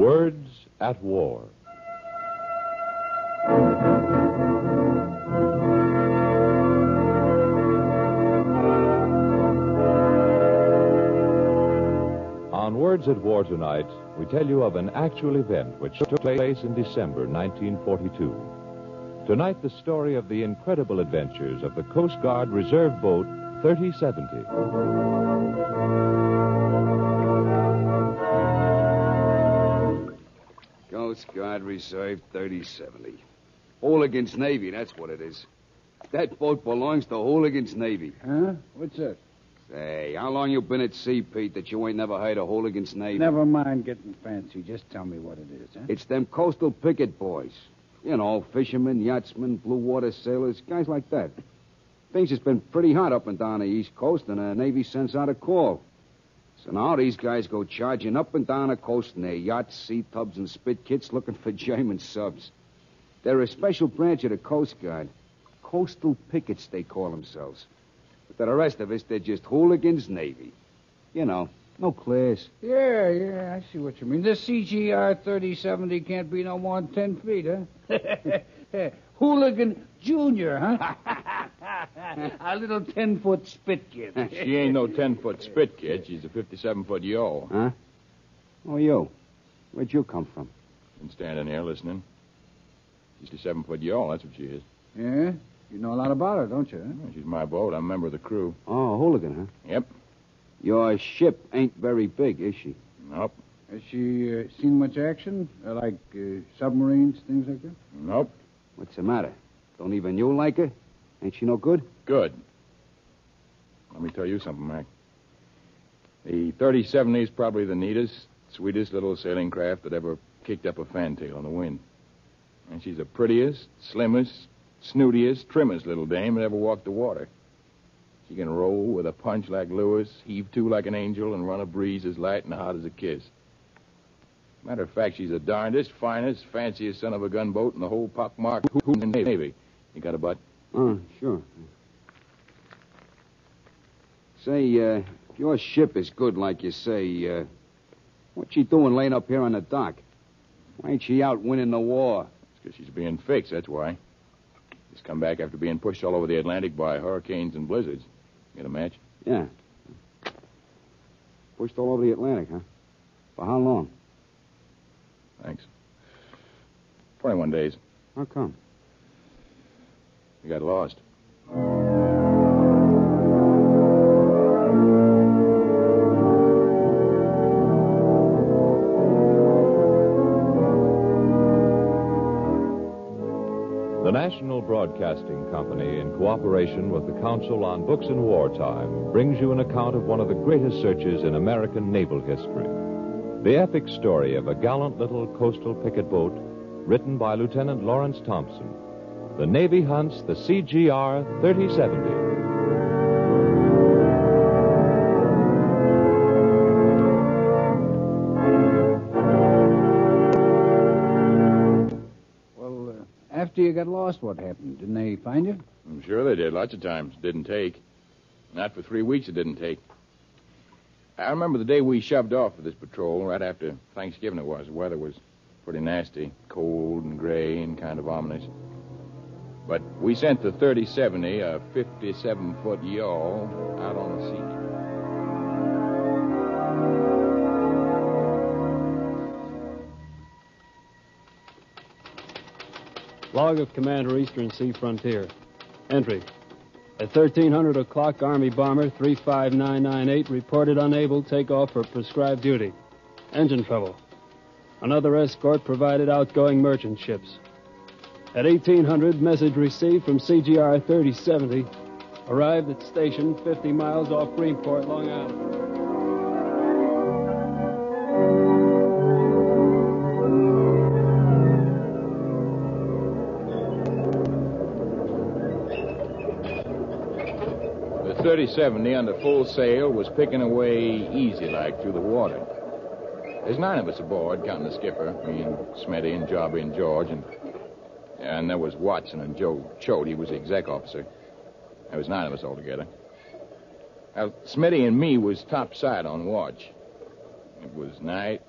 Words at War. On Words at War tonight, we tell you of an actual event which took place in December 1942. Tonight, the story of the incredible adventures of the Coast Guard reserve boat 3070. Coast Guard Reserve 3070. Hooligan's Navy, that's what it is. That boat belongs to Hooligan's Navy. Huh? What's that? Say, how long you been at sea, Pete, that you ain't never heard of Hooligan's Navy? Never mind getting fancy. Just tell me what it is, huh? It's them coastal picket boys. You know, fishermen, yachtsmen, blue water sailors, guys like that. Things has been pretty hot up and down the East Coast, and the Navy sends out a call. So now these guys go charging up and down the coast in their yachts, sea tubs, and spit kits looking for German subs. They're a special branch of the Coast Guard. Coastal pickets, they call themselves. But to the rest of us, they're just Hooligan's Navy. You know, no class. Yeah, I see what you mean. This CGR 3070 can't be no more than 10 feet, huh? Hooligan Junior, huh? A little 10-foot spit kid. She ain't no 10-foot spit kid. She's a 57-foot yawl. Huh? Oh, you. Where'd you come from? Been standing here listening. She's a 7-foot yawl, that's what she is. Yeah? You know a lot about her, don't you? Huh? Well, she's my boat. I'm a member of the crew. Oh, Hooligan, huh? Yep. Your ship ain't very big, is she? Nope. Has she seen much action? Like submarines, things like that? Nope. What's the matter? Don't even you like her? Ain't she no good? Good. Let me tell you something, Mac. The 3070 is probably the neatest, sweetest little sailing craft that ever kicked up a fantail on the wind. And she's the prettiest, slimmest, snootiest, trimmest little dame that ever walked the water. She can roll with a punch like Lewis, heave to like an angel, and run a breeze as light and hot as a kiss. Matter of fact, she's the darndest, finest, fanciest son of a gunboat in the whole pockmarked Navy. You got a butt? Oh, sure. Say, if your ship is good like you say, what's she doing laying up here on the dock? Why ain't she out winning the war? It's because she's being fixed, that's why. She's come back after being pushed all over the Atlantic by hurricanes and blizzards. Get a match? Yeah. Pushed all over the Atlantic, huh? For how long? Thanks. 21 days. How come? We got lost. The National Broadcasting Company, in cooperation with the Council on Books in Wartime, brings you an account of one of the greatest searches in American naval history. The epic story of a gallant little coastal picket boat written by Lieutenant Lawrence Thompson. The Navy hunts the CGR 3070. After you got lost, what happened? Didn't they find you? I'm sure they did. Lots of times. Didn't take. Not for 3 weeks it didn't take. I remember the day we shoved off for this patrol, right after Thanksgiving it was. The weather was pretty nasty. Cold and gray and kind of ominous. But we sent the 3070, a 57-foot yawl, out on the sea. Log of Commander, Eastern Sea Frontier. Entry. At 1300 o'clock, Army bomber 35998 reported unable to take off for prescribed duty. Engine trouble. Another escort provided outgoing merchant ships. At 1800, message received from CGR 3070. Arrived at station 50 miles off Greenport, Long Island. The 3070 under full sail was picking away easy-like through the water. There's 9 of us aboard, counting the skipper, me and Smitty and Jobby and George, and there was Watson and Joe Choate. He was the exec officer. There was 9 of us altogether. Now, Smitty and me was topside on watch. It was night,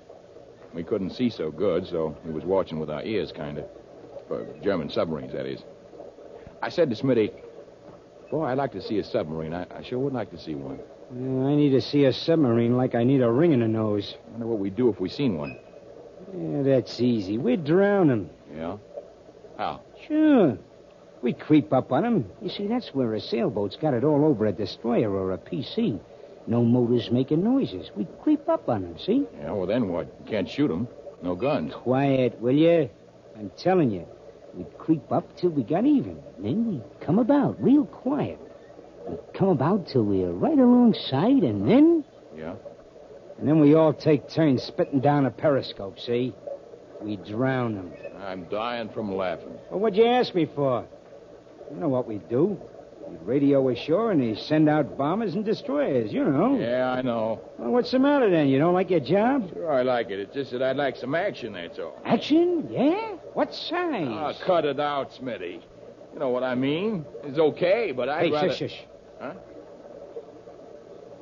We couldn't see so good, so we was watching with our ears, kind of. For German submarines, that is. I said to Smitty, boy, I'd like to see a submarine. I sure would like to see one. I need to see a submarine like I need a ring in the nose. I wonder what we'd do if we seen one. Yeah, that's easy. We'd drown them. Yeah? How? Sure. We'd creep up on them. You see, that's where a sailboat's got it all over a destroyer or a PC. No motors making noises. We'd creep up on them, see? Yeah, well, then what? You can't shoot them. No guns. Quiet, will you? I'm telling you. We'd creep up till we got even. Then we'd come about real quiet. We'd come about till we were right alongside, and then... Yeah? And then we all take turns spitting down a periscope, see? We drown them. I'm dying from laughing. Well, what'd you ask me for? You know what we'd do. We'd radio ashore and they'd send out bombers and destroyers, you know. Yeah, I know. Well, what's the matter then? You don't like your job? Sure, I like it. It's just that I'd like some action, that's all. Action? Yeah? What size? Ah, cut it out, Smitty. You know what I mean. It's okay, but I'd rather... Hey, shush. Huh?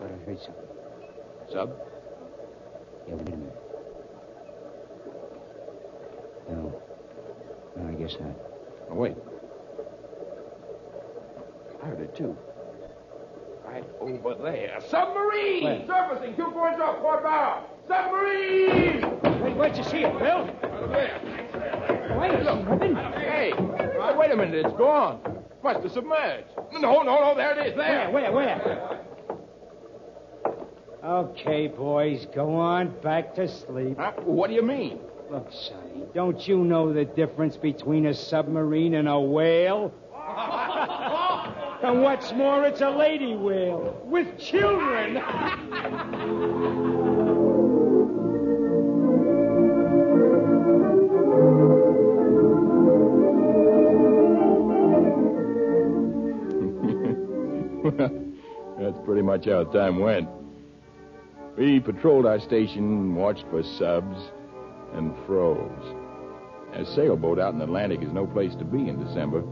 I heard something. Sub? Yeah, wait a minute. No, I guess not. Oh, wait. I heard it, too. Right over there. Submarine! Where? Surfacing, 2 points off, port bow. Submarine! Where'd you see it, Bill? Over there. Wait, Robin. Hey, wait a minute, it's gone. Must have submerged. No, there it is, there. Where? Okay, boys, go on back to sleep. Huh? What do you mean? Look, Sonny, don't you know the difference between a submarine and a whale? And what's more, it's a lady whale with children. That's pretty much how time went. We patrolled our station, watched for subs, and froze. A sailboat out in the Atlantic is no place to be in December.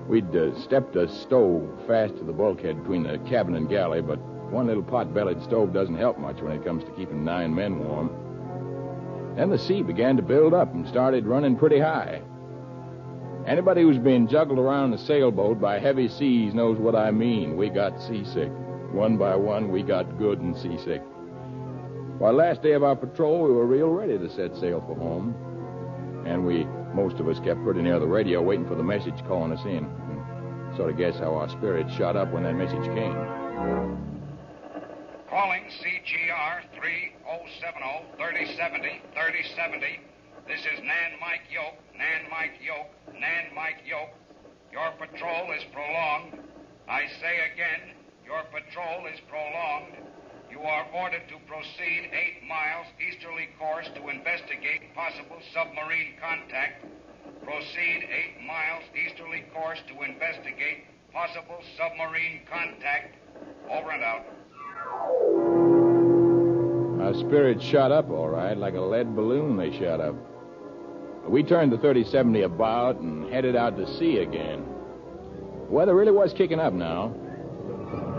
We'd stepped a stove fast to the bulkhead between the cabin and galley, but one little pot-bellied stove doesn't help much when it comes to keeping 9 men warm. Then the sea began to build up and started running pretty high. Anybody who's been juggled around the sailboat by heavy seas knows what I mean. We got seasick. One by one, we got good and seasick. By the last day of our patrol, we were real ready to set sail for home. And most of us kept pretty near the radio waiting for the message calling us in. And sort of guess how our spirits shot up when that message came. Calling CGR 3070 3070 3070. This is Nan Mike Yoke, Nan Mike Yoke, Nan Mike Yoke. Your patrol is prolonged. I say again, your patrol is prolonged. You are ordered to proceed 8 miles easterly course to investigate possible submarine contact. Proceed 8 miles easterly course to investigate possible submarine contact. Over and out. Our spirits shot up all right, like a lead balloon they shot up. We turned the 3070 about and headed out to sea again. The weather really was kicking up now.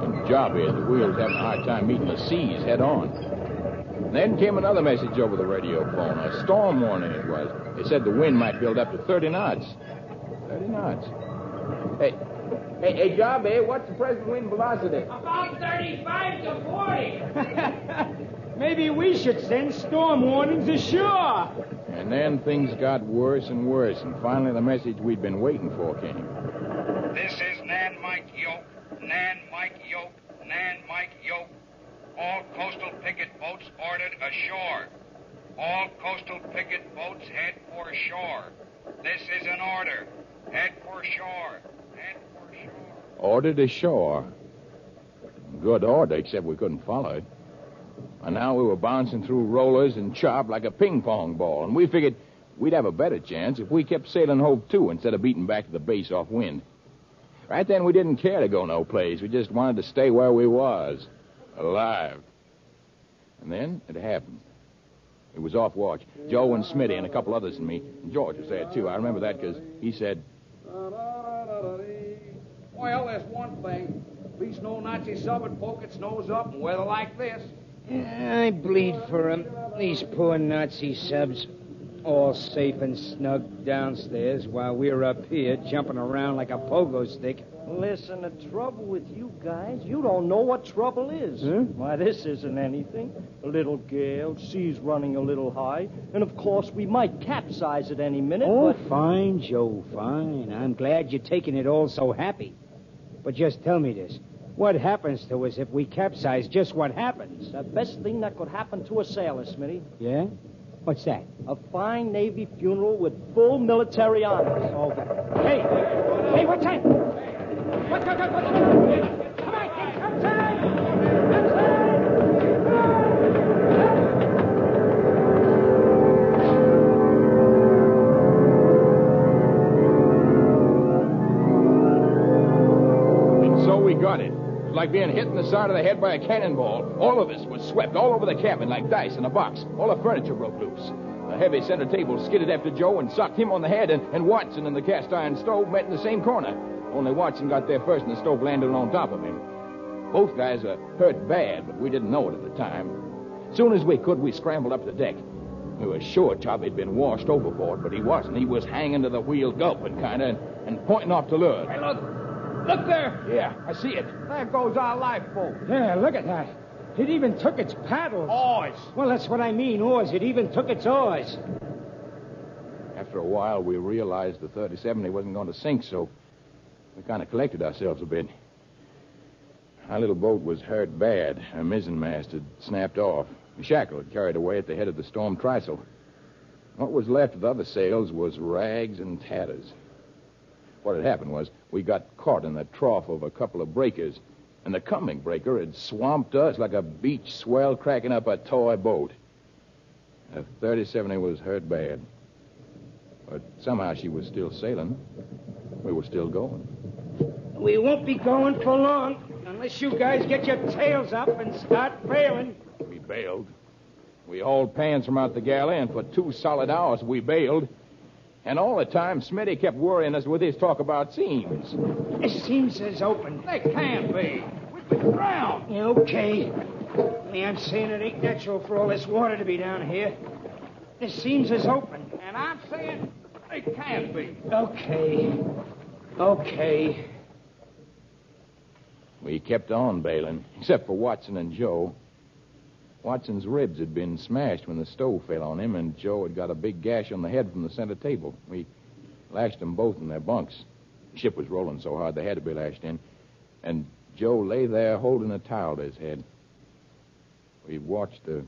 And the job is that we was having a hard time meeting the seas head on. And then came another message over the radio phone, a storm warning it was. They said the wind might build up to 30 knots. 30 knots. Hey, Job, what's the present wind velocity? About 35 to 40. Maybe we should send storm warnings ashore. And then things got worse and worse, and finally the message we'd been waiting for came. This is Nan Mike Yoke, Nan Mike Yoke, Nan Mike Yoke. All coastal picket boats ordered ashore. All coastal picket boats head for shore. This is an order. Head for shore. Head for shore. Ordered ashore. Good order, except we couldn't follow it. And now we were bouncing through rollers and chop like a ping-pong ball, and we figured we'd have a better chance if we kept sailing hove to instead of beating back to the base off wind. Right then, we didn't care to go no place. We just wanted to stay where we was, alive. And then it happened. It was off watch. Joe and Smitty and a couple others and me. And George was there, too. I remember that because he said... Well, there's one thing. At least no Nazi sub would poke its nose up in weather like this. I bleed for 'em. These poor Nazi subs. All safe and snug downstairs while we're up here jumping around like a pogo stick. Listen, the trouble with you guys, you don't know what trouble is. Huh? Why, this isn't anything. A little gale, sea's running a little high, and of course we might capsize at any minute, Oh, but... fine, Joe, fine. I'm glad you're taking it all so happy. But just tell me this. What happens to us if we capsize? Just what happens? The best thing that could happen to a sailor, Smitty. Yeah? What's that? A fine Navy funeral with full military honors. Oh, hey! Hey, what's that? What's that? Come on, outside! And so we got it. It was like being hit in the side of the head by a cannonball. All of us was swept all over the cabin like dice in a box. All the furniture broke loose. The heavy center table skidded after Joe and socked him on the head, and Watson and the cast iron stove met in the same corner. Only Watson got there first, and the stove landed on top of him. Both guys are hurt bad, but we didn't know it at the time. As soon as we could, we scrambled up the deck. We were sure Chubby'd been washed overboard, but he wasn't. He was hanging to the wheel, gulping kind of, and pointing off to leeward. Hey, look. Look there. Yeah, I see it. There goes our lifeboat. Yeah, look at that. It even took its paddles. Oars. Well, that's what I mean, oars. It even took its oars. After a while, we realized the 3070 wasn't going to sink, so we kind of collected ourselves a bit. Our little boat was hurt bad. Her mizzenmast had snapped off. The shackle had carried away at the head of the storm trysail. What was left of the other sails was rags and tatters. What had happened was we got caught in the trough of a couple of breakers, and the coming breaker had swamped us like a beach swell cracking up a toy boat. The 3070 was hurt bad. But somehow she was still sailing. We were still going. We won't be going for long unless you guys get your tails up and start bailing. We bailed. We hauled pans from out the galley, and for 2 solid hours we bailed. And all the time, Smitty kept worrying us with his talk about seams. The seams is open. They can't be. We've been drowned. Okay. Only I'm saying it ain't natural for all this water to be down here. The seams is open. And I'm saying they can't be. Okay. We kept on bailing, except for Watson and Joe. Watson's ribs had been smashed when the stove fell on him, and Joe had got a big gash on the head from the center table. We lashed them both in their bunks. The ship was rolling so hard they had to be lashed in. And Joe lay there holding a towel to his head. We watched the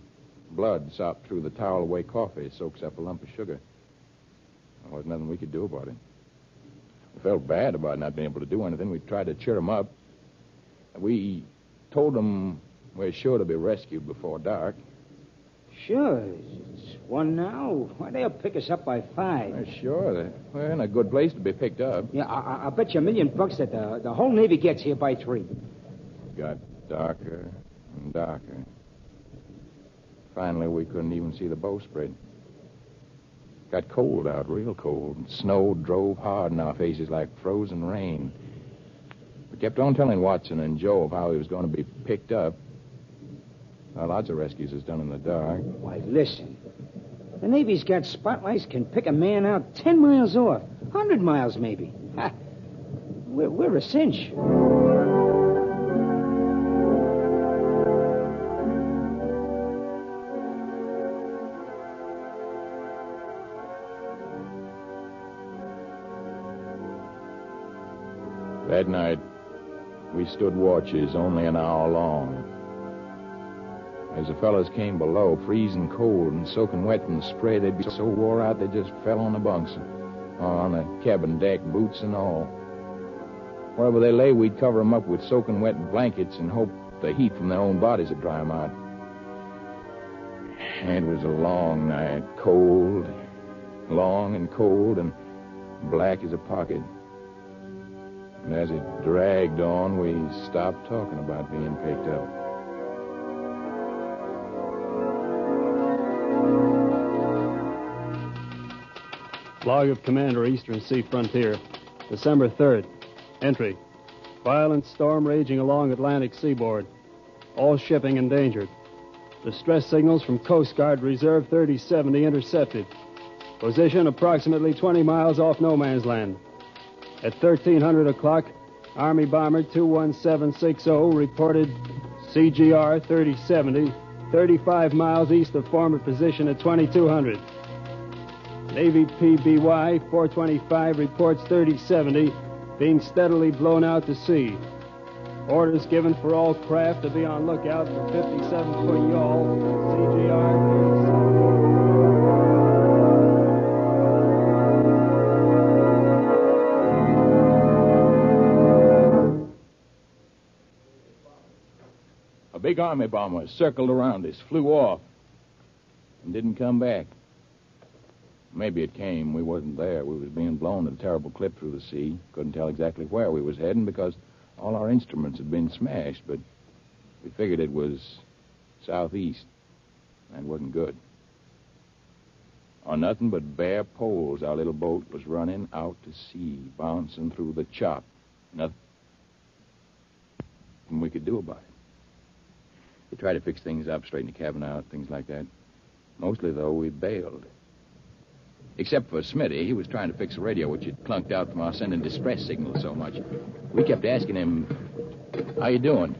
blood sop through the towel the way coffee soaks up a lump of sugar. There wasn't nothing we could do about it. We felt bad about not being able to do anything. We tried to cheer him up. We told him we're sure to be rescued before dark. Sure. It's 1 now. Why, they'll pick us up by 5. We're sure. We're in a good place to be picked up. Yeah, I'll bet you $1 million that the whole Navy gets here by 3. It got darker and darker. Finally, we couldn't even see the bowsprit. It got cold out, real cold. Snow drove hard in our faces like frozen rain. We kept on telling Watson and Joe of how he was going to be picked up. Lots of rescues is done in the dark. Why, listen. The Navy's got spotlights can pick a man out 10 miles off. 100 miles, maybe. Ha. We're a cinch. That night, we stood watches only an hour long. As the fellas came below, freezing cold and soaking wet from the spray, they'd be so wore out they just fell on the bunks, on the cabin deck, boots and all. Wherever they lay, we'd cover them up with soaking wet blankets and hope the heat from their own bodies would dry them out. And it was a long night, cold, long and cold, and black as a pocket. And as it dragged on, we stopped talking about being picked up. Log of Commander, Eastern Sea Frontier, December 3rd. Entry. Violent storm raging along Atlantic seaboard. All shipping endangered. Distress signals from Coast Guard Reserve 3070 intercepted. Position approximately 20 miles off no man's land. At 1300 o'clock, Army bomber 21760 reported CGR 3070, 35 miles east of former position at 2200. Navy PBY 425 reports 3070 being steadily blown out to sea. Orders given for all craft to be on lookout for 57-foot yawl, CGR 3070. A big Army bomber circled around us, flew off, and didn't come back. Maybe it came. We wasn't there. We was being blown at a terrible clip through the sea. Couldn't tell exactly where we was heading because all our instruments had been smashed, but we figured it was southeast. That wasn't good. On nothing but bare poles, our little boat was running out to sea, bouncing through the chop. Nothing we could do about it. We tried to fix things up, straighten the cabin out, things like that. Mostly, though, we bailed. Except for Smitty. He was trying to fix a radio which had clunked out from our sending distress signals so much. We kept asking him, how you doing?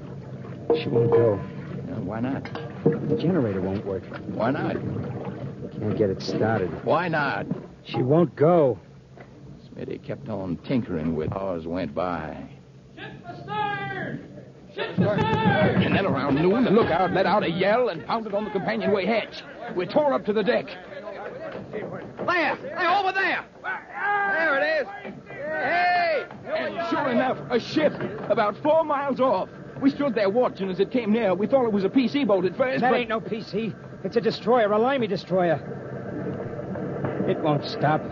She won't go. Why not? The generator won't work. Why not? Can't get it started. Why not? She won't go. Smitty kept on tinkering with hours went by. Ship astern! Ship astern! And then around noon, the lookout let out a yell and pounded on the companionway hatch. We tore up to the deck. There! Over there! There it is! Hey! And sure enough, a ship about 4 miles off. We stood there watching as it came near. We thought it was a PC boat at first, That but... ain't no PC. It's a destroyer, a limey destroyer. It won't stop.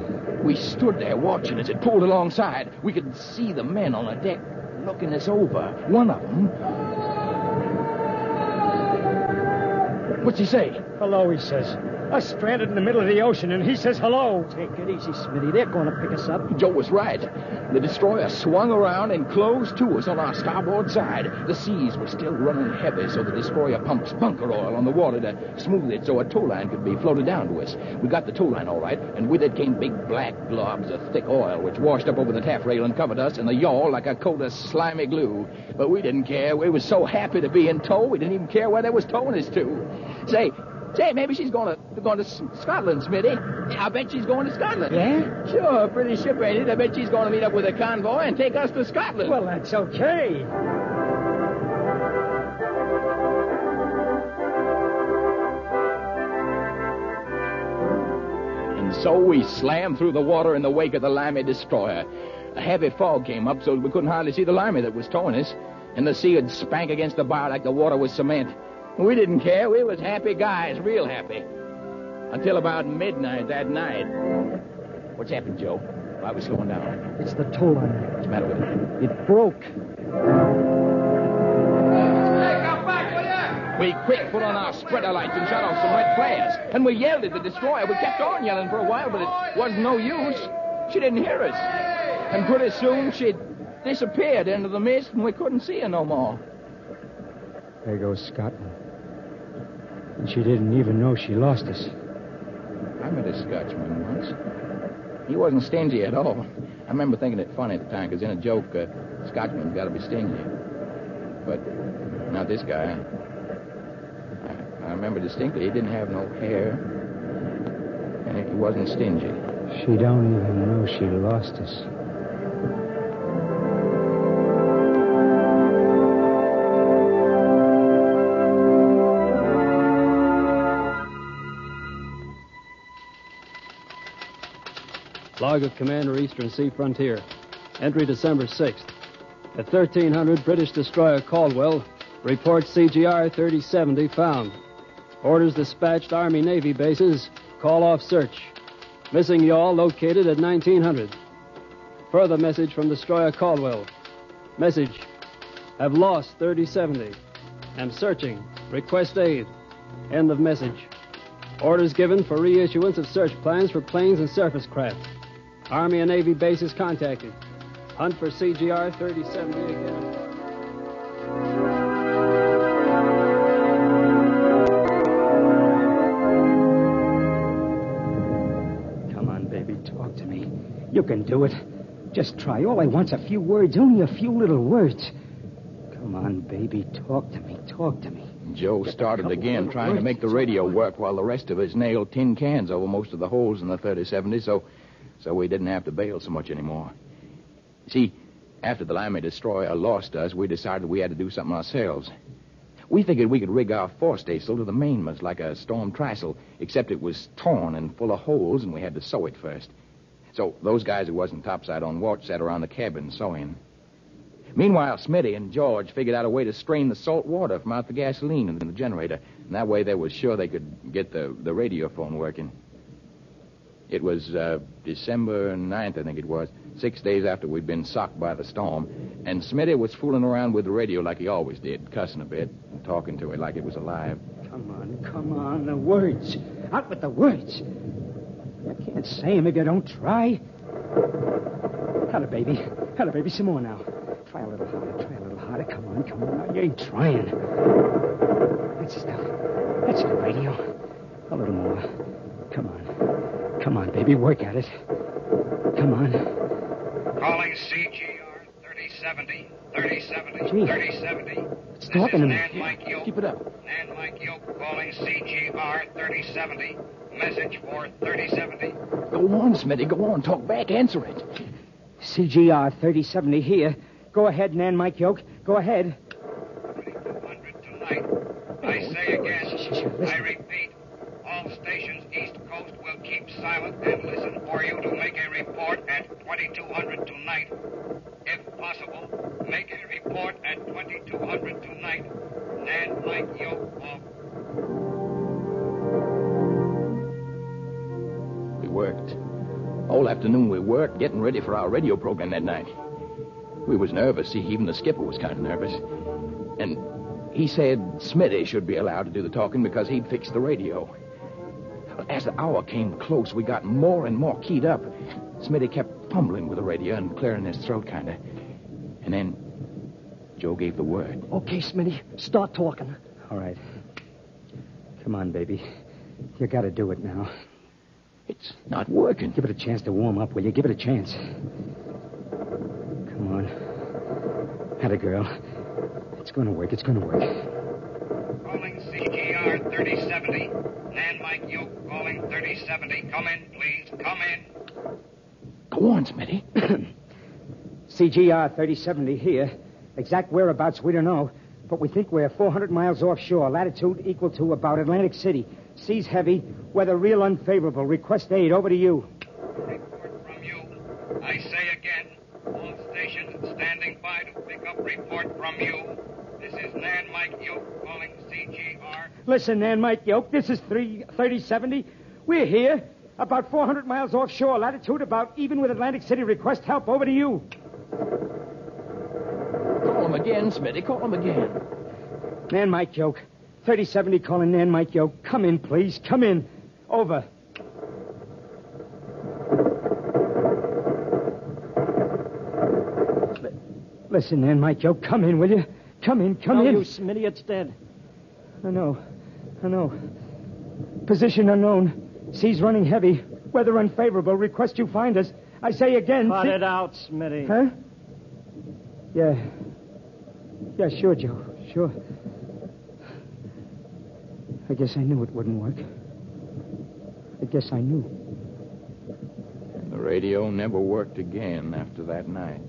We stood there watching as it pulled alongside. We could see the men on the deck looking us over. One of them... What's he say? Hello, he says. Us stranded in the middle of the ocean, and he says hello. Take it easy, Smitty. They're going to pick us up. Joe was right. The destroyer swung around and closed to us on our starboard side. The seas were still running heavy, so the destroyer pumps bunker oil on the water to smooth it so a tow line could be floated down to us. We got the tow line all right, and with it came big black globs of thick oil, which washed up over the taffrail and covered us and the yawl like a coat of slimy glue. But we didn't care. We was so happy to be in tow, we didn't even care where they was towing us to. Say, maybe she's going to Scotland, Smitty. I bet she's going to Scotland. Yeah? Sure, pretty ship, ain't it? I bet she's going to meet up with a convoy and take us to Scotland. Well, that's okay. And so we slammed through the water in the wake of the limey destroyer. A heavy fog came up, so we couldn't hardly see the limey that was towing us. And the sea would spank against the bar like the water was cement. We didn't care. We was happy guys, real happy. Until about midnight that night. What's happened, Joe? Why are we slowing down? It's the tow line. What's the matter with it? It broke. Come back, will ya? We quick put on our spreader lights and shut off some red flares. And we yelled at the destroyer. We kept on yelling for a while, but it wasn't no use. She didn't hear us. And pretty soon she disappeared into the mist, and we couldn't see her no more. There goes Scotland. And she didn't even know she lost us. I met a Scotchman once. He wasn't stingy at all. I remember thinking it funny at the time, because in a joke, Scotchman's got to be stingy. But not this guy. I remember distinctly he didn't have no hair, and he wasn't stingy. She don't even know she lost us. Log of Commander, Eastern Sea Frontier. Entry December 6th. At 1300, British destroyer Caldwell reports CGR 3070 found. Orders dispatched Army-Navy bases. Call off search. Missing yawl located at 1900. Further message from destroyer Caldwell. Message. Have lost 3070. Am searching. Request aid. End of message. Orders given for reissuance of search plans for planes and surface craft. Army and Navy bases contacted. Hunt for CGR 3070 again. baby. You can do it. Just try. All I want's a few words, only a few little words. Come on, baby. Talk to me. Talk to me. Joe started again, trying to make the radio work while the rest of us nailed tin cans over most of the holes in the 3070, so we didn't have to bail so much anymore. See, after the Limey destroyer lost us, we decided we had to do something ourselves. We figured we could rig our forestaysail to the mainmast like a storm trysail, except it was torn and full of holes, and we had to sew it first. So those guys who wasn't topside on watch sat around the cabin sewing. Meanwhile, Smitty and George figured out a way to strain the salt water from out the gasoline in the generator, and that way they was sure they could get the radio phone working. It was December 9th, I think it was, 6 days after we'd been socked by the storm, and Smitty was fooling around with the radio like he always did, cussing a bit and talking to it like it was alive. Come on, the words. Out with the words. I can't say them if you don't try. Hello, baby, some more now. Try a little harder. Come on. Now, you ain't trying. That's the stuff. That's the radio. A little more. Come on, baby, work at it. Come on. Calling CGR 3070, 3070, Gee, 3070. It's talking to me. Nan Mike Yoke. Keep it up. Nan Mike Yoke calling CGR 3070. Message for 3070. Go on, Smitty, go on. Talk back, answer it. CGR 3070 here. Go ahead, Nan Mike Yoke. Go ahead. 2200 tonight. I say again, I repeat, all stations East Coast will keep silent and listen for you to make a report at 2200 tonight. If possible, make a report at 2200 tonight. Nan Mike Yoke off. We worked. All afternoon we worked, getting ready for our radio program that night. We was nervous. See, even the skipper was kind of nervous. And he said Smitty should be allowed to do the talking because he'd fix the radio. As the hour came close, we got more and more keyed up. Smitty kept fumbling with the radio and clearing his throat, kind of. And then Joe gave the word. Okay, Smitty, start talking. All right. Come on, baby. You got to do it now. It's not working. Give it a chance to warm up, will you? Give it a chance. Come on. Atta girl. It's going to work. Calling CGR 3070. Nan Mike Yoke calling 3070. Come in, please. Come in. Go on, Smitty. CGR 3070 here. Exact whereabouts we don't know, but we think we're 400 miles offshore. Latitude equal to about Atlantic City. Seas heavy. Weather real unfavorable. Request aid. Over to you. Report from you. I say again, all stations standing by to pick up report from you. This is Nan Mike Yoke calling CGR. Listen, Nan Mike Yoke, this is 3070. We're here, about 400 miles offshore. Latitude about even with Atlantic City. Request help. Over to you. Call him again, Smitty. Call him again. Nan Mike Yoke. 3070 calling Nan Mike Yoke. Come in, please. Come in. Over. Listen, Nan Mike Yoke. Come in, will you? Come in. No, you, Smitty, it's dead. I know. Position unknown. Seas running heavy. Weather unfavorable. Request you find us. I say again... Cut it out, Smitty. Huh? Yeah. Yeah, sure, Joe. Sure. I guess I knew it wouldn't work. I guess I knew. The radio never worked again after that night.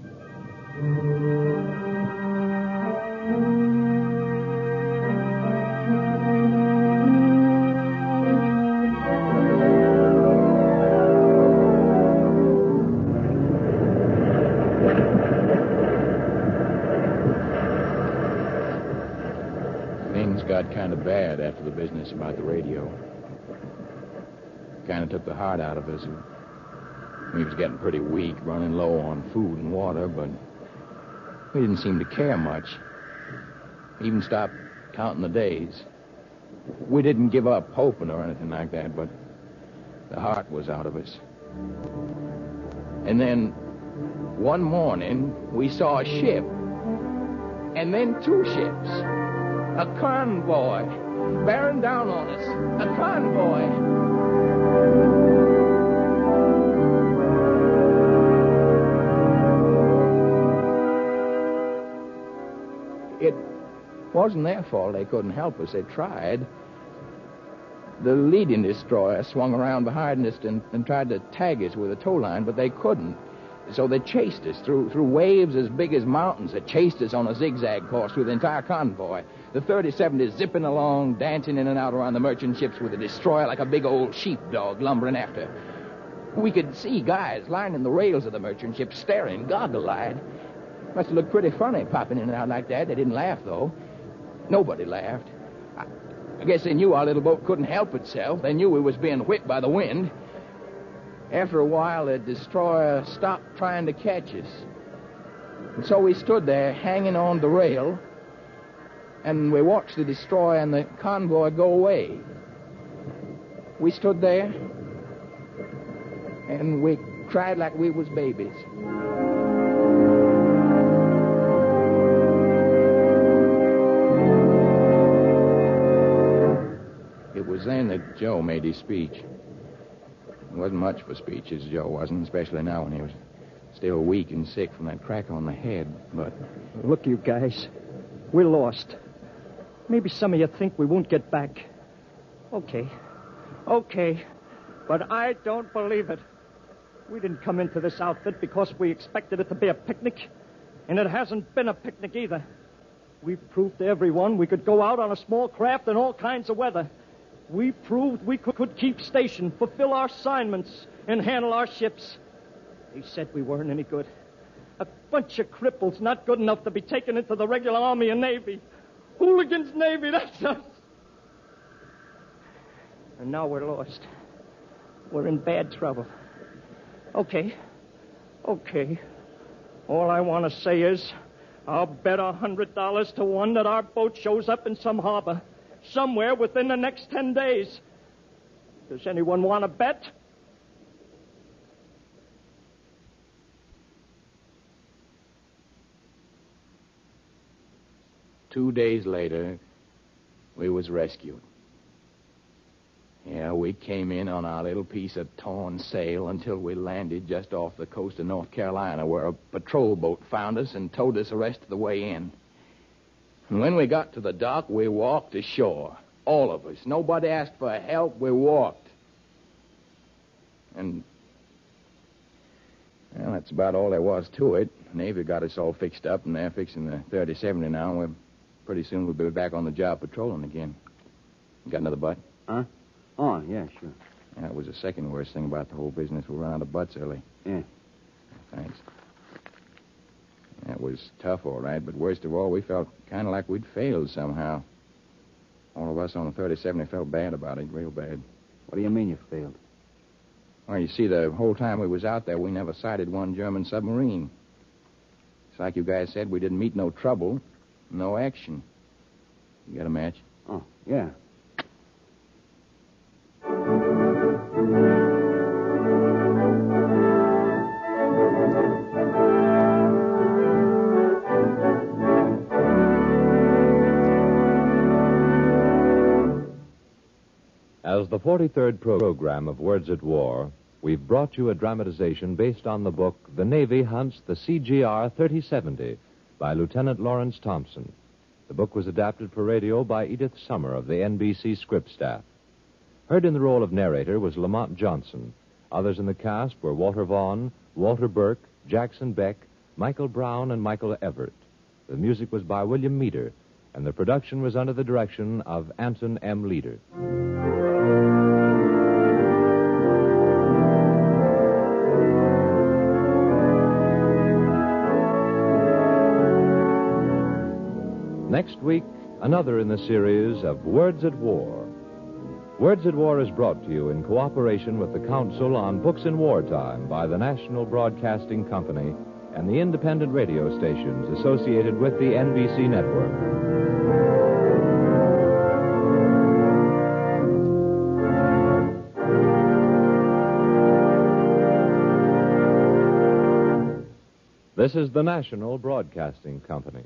Things got kind of bad after the business about the radio. Kind of took the heart out of us. We was getting pretty weak, running low on food and water, but we didn't seem to care much. Even stopped counting the days. We didn't give up hoping or anything like that, but the heart was out of us. And then one morning, we saw a ship, and then two ships. A convoy bearing down on us. A convoy. Wasn't their fault they couldn't help us. They tried. The leading destroyer swung around behind us and tried to tag us with a tow line, but they couldn't. So they chased us through waves as big as mountains. They chased us on a zigzag course with the entire convoy. The 3070 zipping along, dancing in and out around the merchant ships with the destroyer like a big old sheepdog lumbering after. We could see guys lining the rails of the merchant ship, staring, goggle-eyed. Must have looked pretty funny popping in and out like that. They didn't laugh, though. Nobody laughed. I guess they knew our little boat couldn't help itself. They knew we was being whipped by the wind. After a while, the destroyer stopped trying to catch us. And so we stood there, hanging on the rail, and we watched the destroyer and the convoy go away. We stood there, and we cried like we was babies. It was then that Joe made his speech. It wasn't much for speeches, Joe wasn't, especially now when he was still weak and sick from that crack on the head, but... Look, you guys, we're lost. Maybe some of you think we won't get back. Okay, but I don't believe it. We didn't come into this outfit because we expected it to be a picnic, and it hasn't been a picnic either. We've proved to everyone we could go out on a small craft in all kinds of weather. We proved we could keep station, fulfill our assignments, and handle our ships. They said we weren't any good. A bunch of cripples not good enough to be taken into the regular Army and Navy. Hooligans Navy, that's us. And now we're lost. We're in bad trouble. Okay. All I want to say is I'll bet $100 to 1 that our boat shows up in some harbor somewhere within the next 10 days. Does anyone want to bet? Two days later, we was rescued. Yeah, we came in on our little piece of torn sail until we landed just off the coast of North Carolina, where a patrol boat found us and towed us the rest of the way in. And when we got to the dock, we walked ashore. All of us. Nobody asked for help. We walked. And, well, that's about all there was to it. The Navy got us all fixed up, and they're fixing the 3070 now. And pretty soon we'll be back on the job patrolling again. You got another butt? Huh? Oh, yeah, sure. That was the second worst thing about the whole business. We ran out of butts early. Yeah. Thanks. That was tough, all right, but worst of all, we felt kind of like we'd failed somehow. All of us on the 3070 felt bad about it, real bad. What do you mean you failed? Well, you see, the whole time we was out there, we never sighted one German submarine. It's like you guys said, we didn't meet no trouble, no action. You got a match? Oh, yeah. As the 43rd program of Words at War, we've brought you a dramatization based on the book The Navy Hunts the CGR 3070 by Lieutenant Lawrence Thompson. The book was adapted for radio by Edith Summer of the NBC script staff. Heard in the role of narrator was Lamont Johnson. Others in the cast were Walter Vaughn, Walter Burke, Jackson Beck, Michael Brown, and Michael Everett. The music was by William Meader, and the production was under the direction of Anton M. Leader. Next week, another in the series of Words at War. Words at War is brought to you in cooperation with the Council on Books in Wartime by the National Broadcasting Company and the independent radio stations associated with the NBC network. This is the National Broadcasting Company.